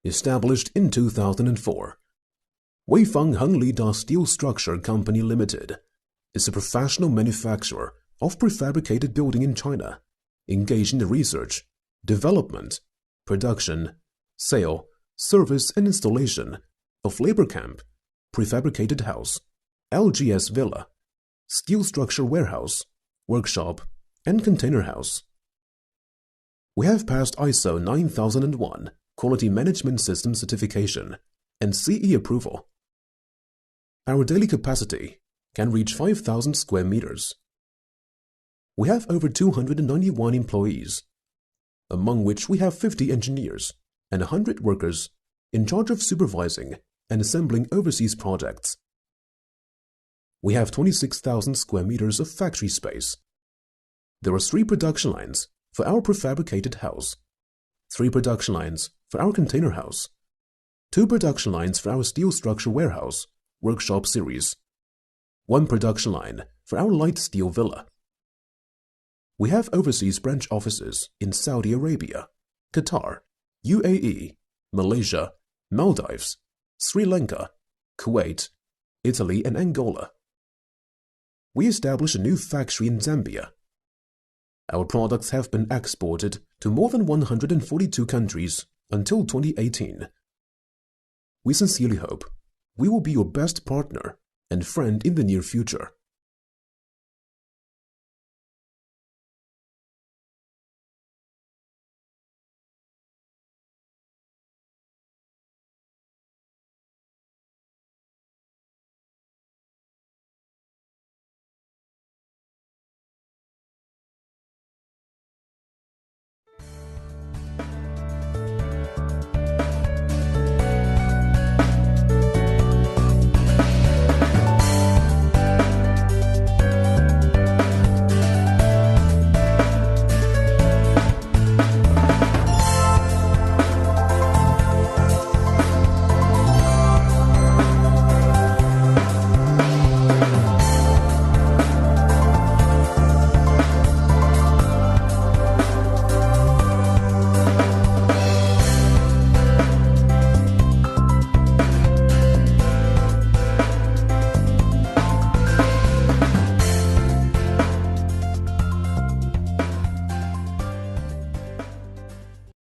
Established in 2004, Weifang Heng Lida Steel Structure Company Limited is a professional manufacturer of prefabricated building in China, engaged in the research, development, production, sale, service and installation of labor camp, prefabricated house, LGS villa, steel structure warehouse, workshop, and container house. We have passed ISO 9001 Quality Management System certification and CE approval. Our daily capacity can reach 5,000 square meters. We have over 291 employees, among which we have 50 engineers and 100 workers in charge of supervising and assembling overseas projects. We have 26,000 square meters of factory space. There are 3 production lines for our prefabricated house, 3 production lines for our container house, 2 production lines for our steel structure warehouse, workshop series, 1 production line for our light steel villa. We have overseas branch offices in Saudi Arabia, Qatar, UAE, Malaysia, Maldives, Sri Lanka, Kuwait, Italy and Angola. We established a new factory in Zambia. Our products have been exported to more than 142 countries until 2018. We sincerely hope we will be your best partner and friend in the near future.